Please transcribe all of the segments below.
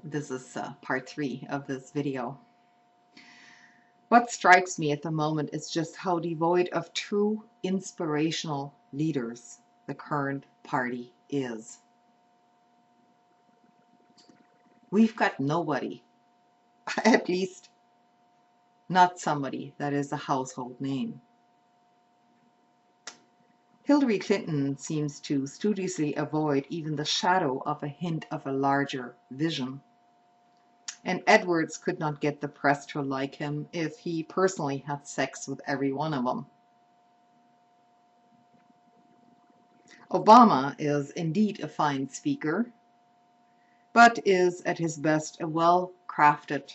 This is part 3 of this video. What strikes me at the moment is just how devoid of true inspirational leaders the current party is. We've got nobody, at least not somebody that is a household name. Hillary Clinton seems to studiously avoid even the shadow of a hint of a larger vision. And Edwards could not get the press to like him if he personally had sex with every one of them. Obama is indeed a fine speaker, but is at his best a well-crafted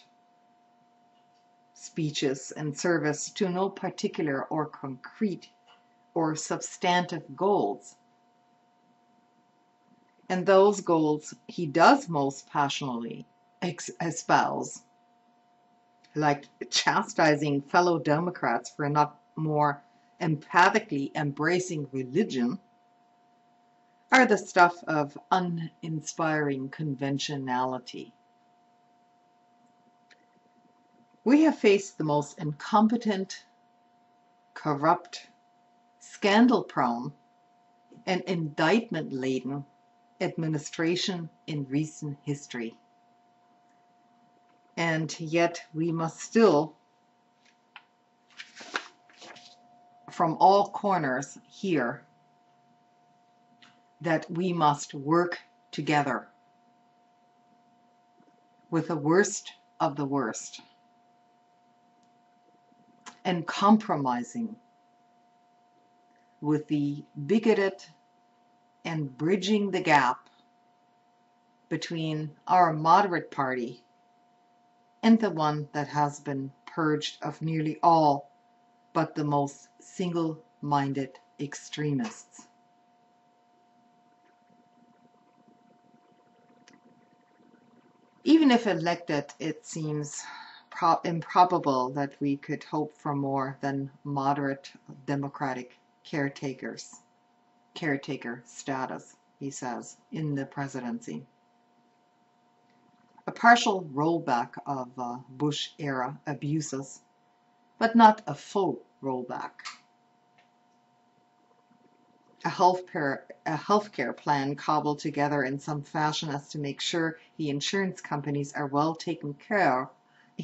speeches and service to no particular or concrete or substantive goals. And those goals he does most passionately espouse, like chastising fellow Democrats for not more empathically embracing religion, are the stuff of uninspiring conventionality. We have faced the most incompetent, corrupt, scandal-prone, and indictment-laden administration in recent history. And yet we must still, from all corners, hear that we must work together with the worst of the worst and compromising with the bigoted and bridging the gap between our moderate party and the one that has been purged of nearly all but the most single-minded extremists. Even if elected, it seems improbable that we could hope for more than moderate Democratic caretaker status, he says, in the presidency. A partial rollback of Bush-era abuses, but not a full rollback. A healthcare plan cobbled together in some fashion as to make sure the insurance companies are well taken care of,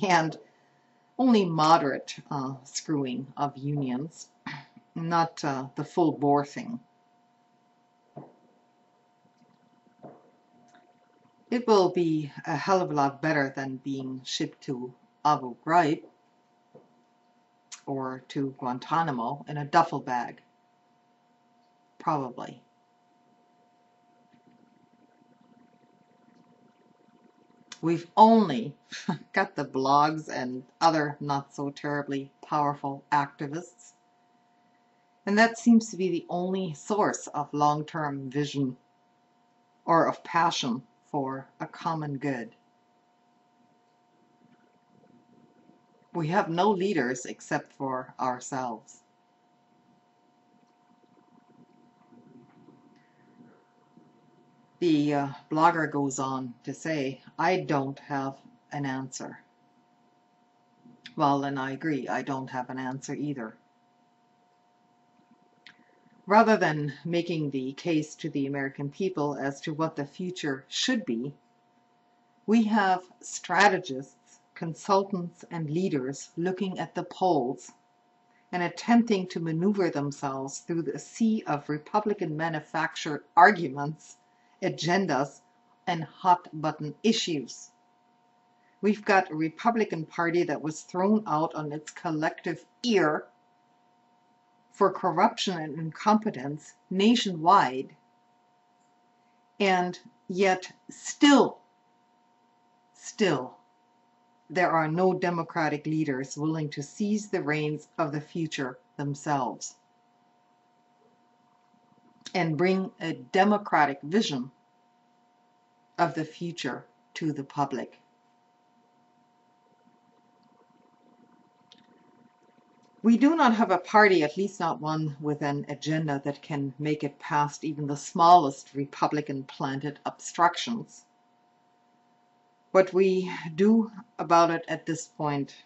and only moderate screwing of unions, not the full bore thing. It will be a hell of a lot better than being shipped to Abu Ghraib or to Guantanamo in a duffel bag. Probably. We've only got the blogs and other not so terribly powerful activists, and that seems to be the only source of long-term vision or of passion for a common good. We have no leaders except for ourselves. The blogger goes on to say, I don't have an answer. Well, and I agree, I don't have an answer either. Rather than making the case to the American people as to what the future should be, we have strategists, consultants, and leaders looking at the polls and attempting to maneuver themselves through the sea of Republican manufactured arguments, agendas, and hot-button issues. We've got a Republican Party that was thrown out on its collective ear for corruption and incompetence nationwide, and yet still, there are no Democratic leaders willing to seize the reins of the future themselves and bring a democratic vision of the future to the public. We do not have a party, at least not one with an agenda that can make it past even the smallest Republican-planted obstructions. What we do about it at this point,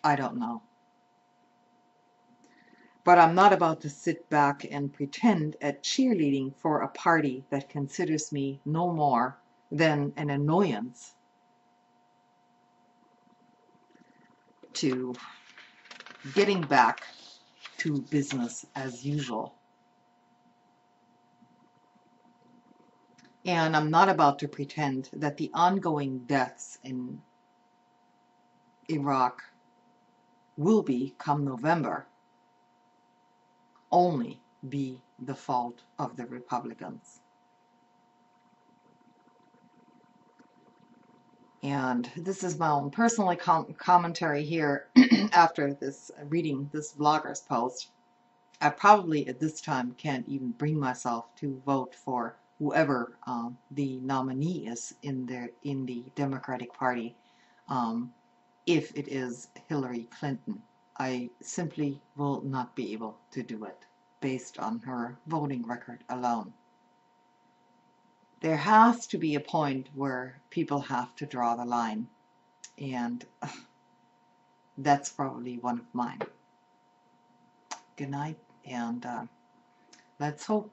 I don't know. But I'm not about to sit back and pretend at cheerleading for a party that considers me no more than an annoyance to getting back to business as usual. And I'm not about to pretend that the ongoing deaths in Iraq will be, come November, only be the fault of the Republicans. And this is my own personal commentary here after this reading this blogger's post. I probably at this time can't even bring myself to vote for whoever the nominee is in the Democratic Party, if it is Hillary Clinton. I simply will not be able to do it based on her voting record alone. There has to be a point where people have to draw the line, and that's probably one of mine. Good night, and let's hope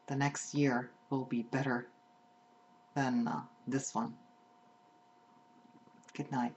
the next year will be better than this one. Good night.